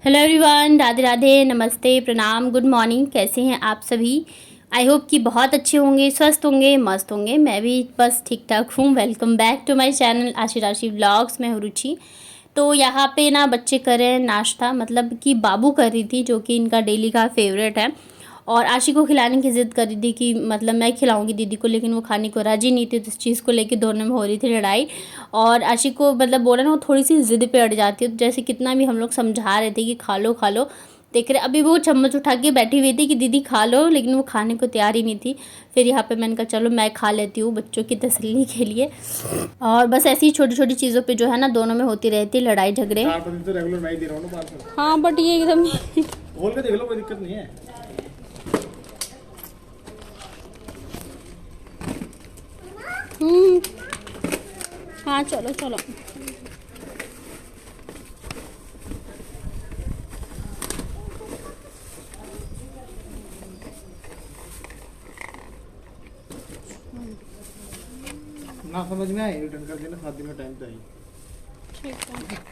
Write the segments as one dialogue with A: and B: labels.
A: Hello everyone, Radhe Radhe, नमस्ते, प्रणाम, good morning. कैसे हैं आप सभी? आई होप कि बहुत अच्छे होंगे, स्वस्थ होंगे, मस्त होंगे। मैं भी बस ठीक ठाक हूँ। Welcome back to my channel Ashi Rashi vlogs. मैं हूँ रुचि। तो यहाँ पे ना बच्चे कर रहे हैं नाश्ता, मतलब कि बाबू कर रही थी, जो कि इनका डेली का फेवरेट है। और आशी को खिलाने की ज़िद कर रही थी कि मतलब मैं खिलाऊंगी दीदी को, लेकिन वो खाने को राजी नहीं थी। तो इस चीज़ को लेके दोनों में हो रही थी लड़ाई। और आशी को मतलब बोला ना, वो थोड़ी सी ज़िद पे अड़ जाती है। तो जैसे कितना भी हम लोग समझा रहे थे कि खा लो खा लो, देख रहे अभी वो चम्मच उठा के बैठी हुई थी कि दीदी खा लो, लेकिन वो खाने को तैयार ही नहीं थी। फिर यहाँ पे मैंने कहा चलो मैं खा लेती हूँ बच्चों की तसल्ली के लिए। और बस ऐसी ही छोटी छोटी चीज़ों पे जो है ना दोनों में होती रहती है लड़ाई झगड़े।
B: 4 दिन से रेगुलर मैं ही दे रहा हूँ ना पार्सल।
A: हाँ बट ये एकदम
B: खोल के देख लो, कोई दिक्कत नहीं है।
A: हाँ चलो चलो।
B: ना समझ में आए रिटर्न कर देना, 7 दिन का टाइम चाहिए।
A: ठीक है।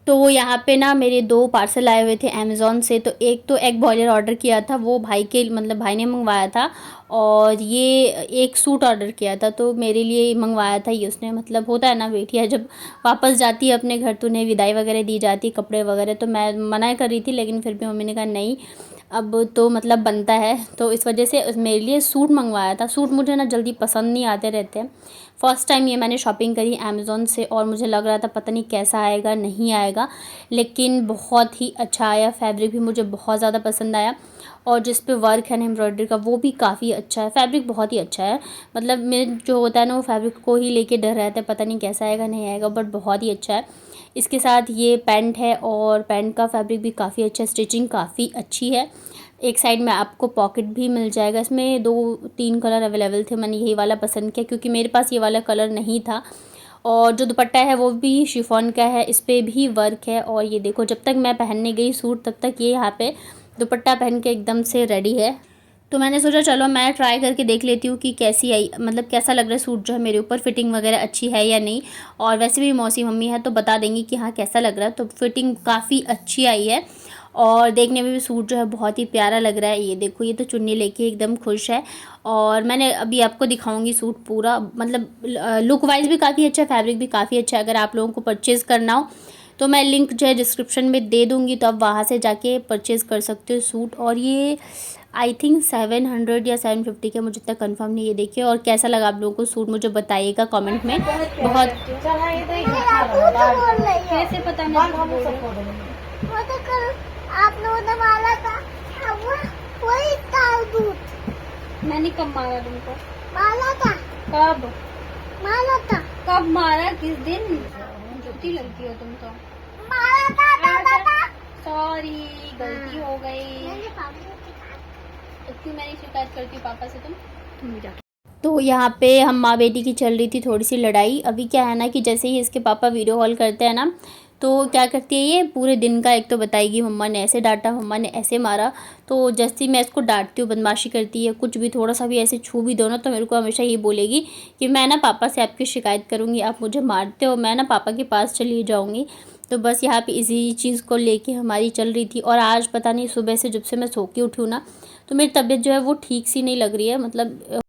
A: तो यहाँ पे ना मेरे 2 पार्सल आए हुए थे अमेज़ॉन से। तो एक तो एग बॉयलर ऑर्डर किया था, वो भाई के मतलब भाई ने मंगवाया था। और ये एक सूट ऑर्डर किया था, तो मेरे लिए मंगवाया था ये उसने। मतलब होता है ना बेटियाँ जब वापस जाती है अपने घर तो उन्हें विदाई वगैरह दी जाती है, कपड़े वगैरह। तो मैं मना कर रही थी, लेकिन फिर भी मम्मी ने कहा नहीं अब तो मतलब बनता है। तो इस वजह से मेरे लिए सूट मंगवाया था। सूट मुझे ना जल्दी पसंद नहीं आते रहते हैं। फ़र्स्ट टाइम ये मैंने शॉपिंग करी अमेज़ॉन से, और मुझे लग रहा था पता नहीं कैसा आएगा नहीं आएगा, लेकिन बहुत ही अच्छा आया। फैब्रिक भी मुझे बहुत ज़्यादा पसंद आया, और जिस पे वर्क है ना एम्ब्रॉयडरी का वो भी काफ़ी अच्छा है। फैब्रिक बहुत ही अच्छा है। मतलब मेरे जो होता है ना वो फैब्रिक को ही लेके डर रहता है पता नहीं कैसा आएगा नहीं आएगा, बट बहुत ही अच्छा है। इसके साथ ये पैंट है, और पैंट का फैब्रिक भी काफ़ी अच्छा है, स्टिचिंग काफ़ी अच्छी है। एक साइड में आपको पॉकेट भी मिल जाएगा। इसमें 2-3 कलर अवेलेबल थे, मैंने यही वाला पसंद किया क्योंकि मेरे पास ये वाला कलर नहीं था। और जो दुपट्टा है वो भी शिफॉन का है, इस पर भी वर्क है। और ये देखो जब तक मैं पहनने गई सूट तब तक ये यहाँ पे दुपट्टा पहन के एकदम से रेडी है। तो मैंने सोचा चलो मैं ट्राई करके देख लेती हूँ कि कैसी आई, मतलब कैसा लग रहा है सूट जो है मेरे ऊपर, फिटिंग वगैरह अच्छी है या नहीं। और वैसे भी मौसी मम्मी है तो बता देंगी कि हाँ कैसा लग रहा है। तो फिटिंग काफ़ी अच्छी आई है, और देखने में भी सूट जो है बहुत ही प्यारा लग रहा है। ये देखो ये तो चुन्नी लेके एकदम खुश है। और मैंने अभी आपको दिखाऊंगी सूट पूरा, मतलब लुक वाइज भी काफ़ी अच्छा है, फैब्रिक भी काफ़ी अच्छा है। अगर आप लोगों को परचेज़ करना हो तो मैं लिंक जो है डिस्क्रिप्शन में दे दूँगी, तो आप वहाँ से जाके परचेज़ कर सकते हो सूट। और ये आई थिंक 700 या 750 का, मुझे इतना कंफर्म नहीं। ये देखिए, और कैसा लगा आप लोगों को सूट मुझे बताइएगा कमेंट में। बहुत कैसे पता
C: आप लोगों ने मारा था वही था दूध।
A: मैंने कब मारा तुमको?
C: मारा था।
A: कब
C: मारा था।
A: कब मारा? किस दिन? झूठी लगती हो तुम तो।
C: मारा था दादा था।
A: सॉरी, गलती हो गई।
C: मैंने पापा को सिखाया।
A: तो क्यों मैंने शिकायत करती हूँ पापा से तुम जाके। तो यहाँ पे हम माँ बेटी की चल रही थी थोड़ी सी लड़ाई। अभी क्या है ना कि जैसे ही इसके पापा वीडियो कॉल करते हैं ना, तो क्या करती है ये पूरे दिन का एक तो बताएगी मम्मा ने ऐसे डांटा, मम्मा ने ऐसे मारा। तो जैसे ही मैं इसको डांटती हूँ, बदमाशी करती है, कुछ भी थोड़ा सा भी ऐसे छू भी दो ना, तो मेरे को हमेशा ये बोलेगी कि मैं ना पापा से आपकी शिकायत करूँगी, आप मुझे मारते हो, मैं ना पापा के पास चली जाऊँगी। तो बस यहाँ पे इसी चीज़ को लेके हमारी चल रही थी। और आज पता नहीं सुबह से जब से मैं सो के उठी हूँ ना, तो मेरी तबीयत जो है वो ठीक सी नहीं लग रही है। मतलब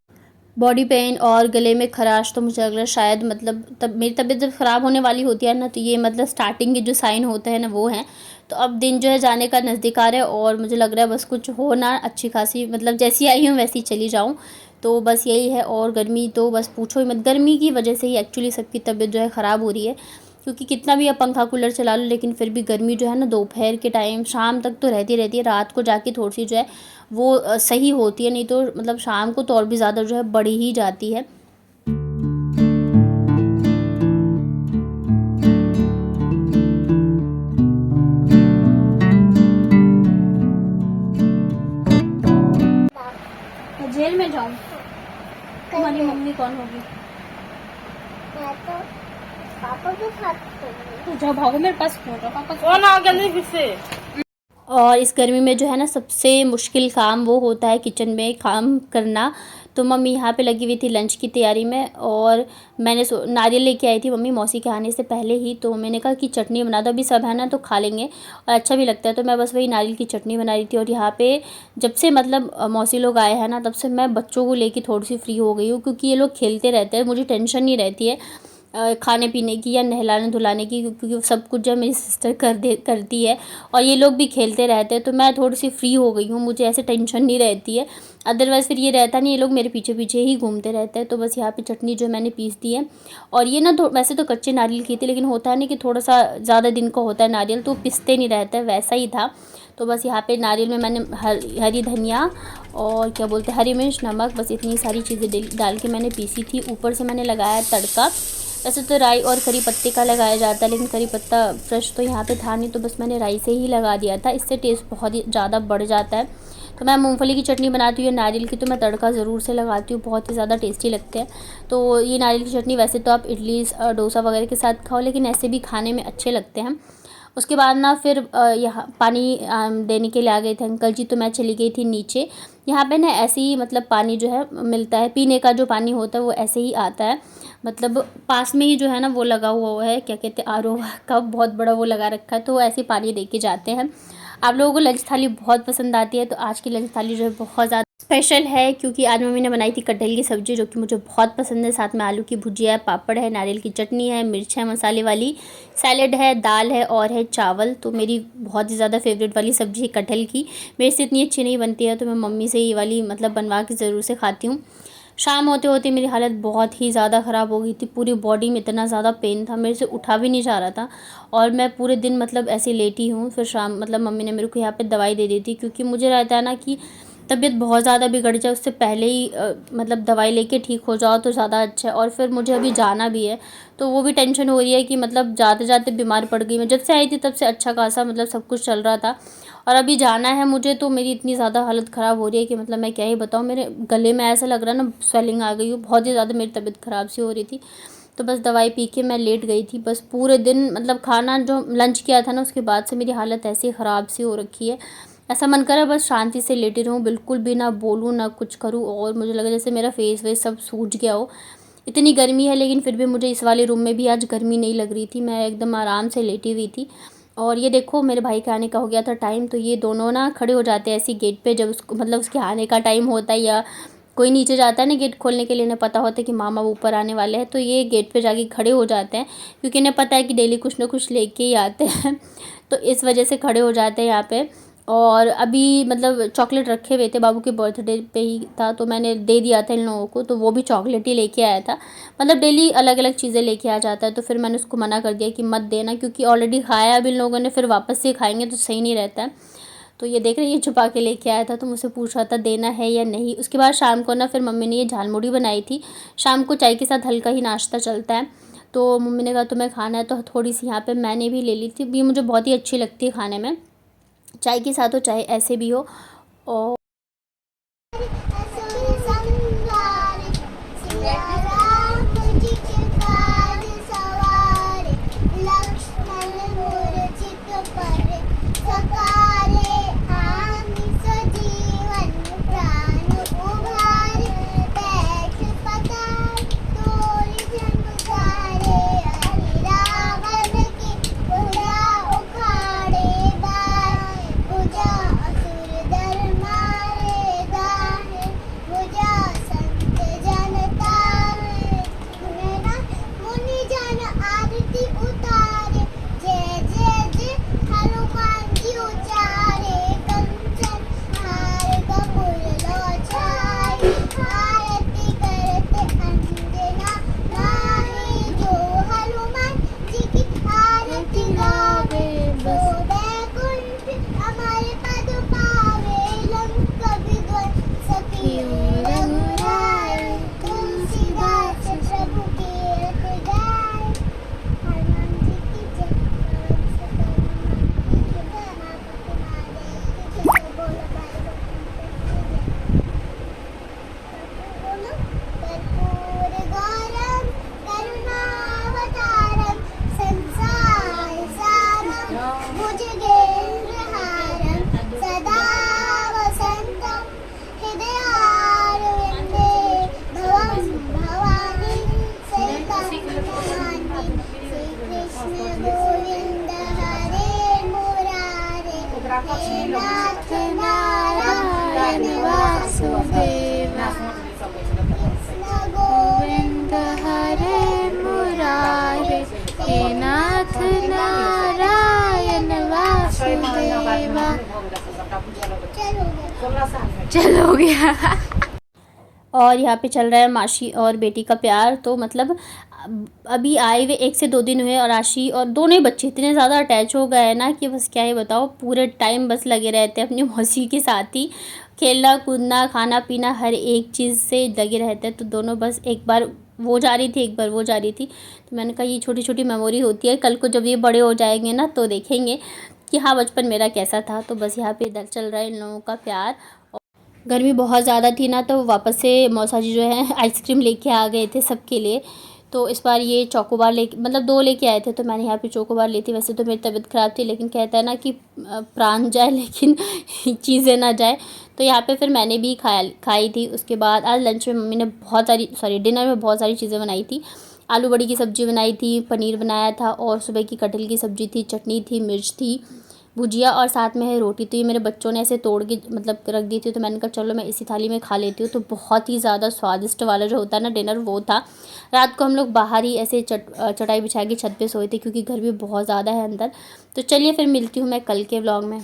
A: बॉडी पेन और गले में खराश, तो मुझे लग रहा है शायद मतलब तब मेरी तबीयत जब ख़राब होने वाली होती है ना, तो ये मतलब स्टार्टिंग के जो साइन होते हैं ना वो हैं। तो अब दिन जो है जाने का नज़दीक आ रहा है, और मुझे लग रहा है बस कुछ हो ना अच्छी खासी, मतलब जैसी आई हूँ वैसी चली जाऊँ। तो बस यही है। और गर्मी तो बस पूछो ही मत, गर्मी की वजह से ही एक्चुअली सबकी तबीयत जो है ख़राब हो रही है। क्योंकि कितना भी अब पंखा कूलर चला लो, लेकिन फिर भी गर्मी जो है ना दोपहर के टाइम शाम तक तो रहती रहती है। रात को जाके थोड़ी सी जो है वो सही होती है, नहीं तो मतलब शाम को तो और भी ज़्यादा जो है बढ़ी ही जाती है। तो जेल में जाऊँ? तुम्हारी मम्मी कौन होगी?
C: मैं तो पापा के साथ
A: तो जाओ भागो, मेरे पास फोन है, पापा
B: कौन आ गया नहीं फिर से?
A: और इस गर्मी में जो है ना सबसे मुश्किल काम वो होता है किचन में काम करना। तो मम्मी यहाँ पे लगी हुई थी लंच की तैयारी में, और मैंने नारियल लेके आई थी मम्मी मौसी के आने से पहले ही। तो मैंने कहा कि चटनी बना दो, अभी सब है ना तो खा लेंगे और अच्छा भी लगता है। तो मैं बस वही नारियल की चटनी बना रही थी। और यहाँ पे जब से मतलब मौसी लोग आए हैं ना, तब से मैं बच्चों को लेके थोड़ी सी फ्री हो गई हूँ, क्योंकि ये लोग खेलते रहते हैं, मुझे टेंशन नहीं रहती है खाने पीने की या नहलाने धुलाने की, क्योंकि सब कुछ जब मेरी सिस्टर करती है और ये लोग भी खेलते रहते हैं, तो मैं थोड़ी सी फ्री हो गई हूँ, मुझे ऐसे टेंशन नहीं रहती है। अदरवाइज़ फिर ये रहता नहीं, ये लोग मेरे पीछे पीछे ही घूमते रहते हैं। तो बस यहाँ पे चटनी जो मैंने पीस दी है, और ये ना वैसे तो कच्चे नारियल की थी, लेकिन होता है ना कि थोड़ा सा ज़्यादा दिन का होता है नारियल, तो पिसते नहीं रहता है, वैसा ही था। तो बस यहाँ पे नारियल में मैंने हरी धनिया और क्या बोलते हैं हरी मिर्च, नमक, बस इतनी सारी चीज़ें डाल के मैंने पीसी थी। ऊपर से मैंने लगाया तड़का। वैसे तो राई और करी पत्ते का लगाया जाता है, लेकिन करी पत्ता फ्रेश तो यहाँ पे था नहीं, तो बस मैंने राई से ही लगा दिया था। इससे टेस्ट बहुत ही ज़्यादा बढ़ जाता है। तो मैं मूंगफली की चटनी बनाती हूँ, नारियल की तो मैं तड़का ज़रूर से लगाती हूँ, बहुत ही ज़्यादा टेस्टी लगते हैं। तो ये नारियल की चटनी वैसे तो आप इडली डोसा वगैरह के साथ खाओ, लेकिन ऐसे भी खाने में अच्छे लगते हैं। उसके बाद ना फिर यहाँ पानी देने के लिए आ गए थे अंकल जी, तो मैं चली गई थी नीचे। यहाँ पे ना ऐसे ही मतलब पानी जो है मिलता है, पीने का जो पानी होता है वो ऐसे ही आता है। मतलब पास में ही जो है ना वो लगा हुआ है, क्या कहते हैं आरओ का बहुत बड़ा वो लगा रखा है, तो वो ऐसे पानी दे के जाते हैं। आप लोगों को लंच थाली बहुत पसंद आती है, तो आज की लंच थाली जो है बहुत ज़्यादा स्पेशल है, क्योंकि आज मम्मी ने बनाई थी कटहल की सब्ज़ी, जो कि मुझे बहुत पसंद है। साथ में आलू की भुजिया है, पापड़ है, नारियल की चटनी है, मिर्च है मसाले वाली, सैलेड है, दाल है और है चावल। तो मेरी बहुत ही ज़्यादा फेवरेट वाली सब्ज़ी है कटहल की। मेरे से इतनी अच्छी नहीं बनती है, तो मैं मम्मी से ये वाली मतलब बनवा के ज़रूर से खाती हूँ। शाम होते होते मेरी हालत बहुत ही ज़्यादा ख़राब हो गई थी, पूरी बॉडी में इतना ज़्यादा पेन था, मेरे से उठा भी नहीं जा रहा था, और मैं पूरे दिन मतलब ऐसे लेटी हूँ। फिर शाम मतलब मम्मी ने मेरे को यहाँ पे दवाई दे दी थी, क्योंकि मुझे रहता है ना कि तबीयत बहुत ज़्यादा बिगड़ जाए, उससे पहले ही मतलब दवाई लेके ठीक हो जाओ तो ज़्यादा अच्छा है। और फिर मुझे अभी जाना भी है, तो वो भी टेंशन हो रही है कि मतलब जाते जाते बीमार पड़ गई मैं। जब से आई थी तब से अच्छा खासा मतलब सब कुछ चल रहा था, और अभी जाना है मुझे, तो मेरी इतनी ज़्यादा हालत ख़राब हो रही है कि मतलब मैं क्या ही बताऊँ। मेरे गले में ऐसा लग रहा है ना स्वेलिंग आ गई हो, बहुत ही ज़्यादा मेरी तबीयत ख़राब सी हो रही थी। तो बस दवाई पी के मैं लेट गई थी। बस पूरे दिन मतलब खाना जो लंच किया था ना, उसके बाद से मेरी हालत ऐसी ख़राब सी हो रखी है, ऐसा मन कर रहा है बस शांति से लेटी रहूँ, बिल्कुल भी ना बोलूँ ना कुछ करूँ। और मुझे लगा जैसे मेरा फेस वेस सब सूज गया हो, इतनी गर्मी है। लेकिन फिर भी मुझे इस वाले रूम में भी आज गर्मी नहीं लग रही थी, मैं एकदम आराम से लेटी हुई थी। और ये देखो मेरे भाई के आने का हो गया था टाइम, तो ये दोनों ना खड़े हो जाते हैं ऐसी गेट पे, जब उसको मतलब उसके आने का टाइम होता है या कोई नीचे जाता है ना गेट खोलने के लिए, इन्हें पता होता है कि मामा ऊपर आने वाले हैं, तो ये गेट पे जाके खड़े हो जाते हैं, क्योंकि इन्हें पता है कि डेली कुछ ना कुछ लेके ही आते हैं। तो इस वजह से खड़े हो जाते हैं यहाँ पे। और अभी मतलब चॉकलेट रखे हुए थे, बाबू के बर्थडे पे ही था, तो मैंने दे दिया था इन लोगों को, तो वो भी चॉकलेट ही लेके आया था। मतलब डेली अलग अलग चीज़ें लेके आ जाता है, तो फिर मैंने उसको मना कर दिया कि मत देना, क्योंकि ऑलरेडी खाया अब इन लोगों ने, फिर वापस से खाएंगे तो सही नहीं रहता है। तो ये देख रहे हैं, ये छुपा के लेके आया था, तो मुझसे पूछ रहा था देना है या नहीं। उसके बाद शाम को ना फिर मम्मी ने ये झालमुड़ी बनाई थी। शाम को चाय के साथ हल्का ही नाश्ता चलता है, तो मम्मी ने कहा तुम्हें खाना है, तो थोड़ी सी यहाँ पे मैंने भी ले ली थी। ये मुझे बहुत ही अच्छी लगती है खाने में, चाय के साथ हो चाहे ऐसे भी हो। और
C: नाथ नारायण वासुदेवा
A: गोविंद हरे मुरारे हे नाथ नारायण वासुदेवा। चलो गया। और यहाँ पे चल रहा है मासी और बेटी का प्यार। तो मतलब अभी आए हुए 1 से 2 दिन हुए और आशी और दोनों ही बच्चे इतने ज़्यादा अटैच हो गए हैं ना कि बस क्या ही बताओ, पूरे टाइम बस लगे रहते हैं अपनी मौसी के साथ ही, खेलना कूदना खाना पीना हर एक चीज़ से लगे रहते हैं। तो दोनों बस एक बार वो जा रही थी एक बार वो जा रही थी। तो मैंने कहा ये छोटी छोटी मेमोरी होती है, कल को जब ये बड़े हो जाएंगे ना तो देखेंगे कि हाँ बचपन मेरा कैसा था। तो बस यहाँ पे इधर चल रहा है इन लोगों का प्यार। गर्मी बहुत ज़्यादा थी ना तो वापस से मौसा जी जो है आइसक्रीम लेके आ गए थे सबके लिए। तो इस बार ये चोकोबार ले मतलब 2 लेके आए थे। तो मैंने यहाँ पे चोकोबार ली थी। वैसे तो मेरी तबीयत ख़राब थी लेकिन कहता है ना कि प्राण जाए लेकिन चीज़ें ना जाए। तो यहाँ पे फिर मैंने भी खाई थी। उसके बाद आज लंच में मम्मी ने डिनर में बहुत सारी चीज़ें बनाई थी। आलू बड़ी की सब्ज़ी बनाई थी, पनीर बनाया था और सुबह की कटहल की सब्ज़ी थी, चटनी थी, मिर्च थी, भुजिया और साथ में है रोटी। तो ये मेरे बच्चों ने ऐसे तोड़ के मतलब रख दी थी। तो मैंने कहा चलो मैं इसी थाली में खा लेती हूँ। तो बहुत ही ज़्यादा स्वादिष्ट वाला जो होता है ना डिनर वो था। रात को हम लोग बाहर ही ऐसे चटाई बिछा के छत पे सोए थे क्योंकि घर भी बहुत ज़्यादा है अंदर। तो चलिए फिर मिलती हूँ मैं कल के व्लॉग में।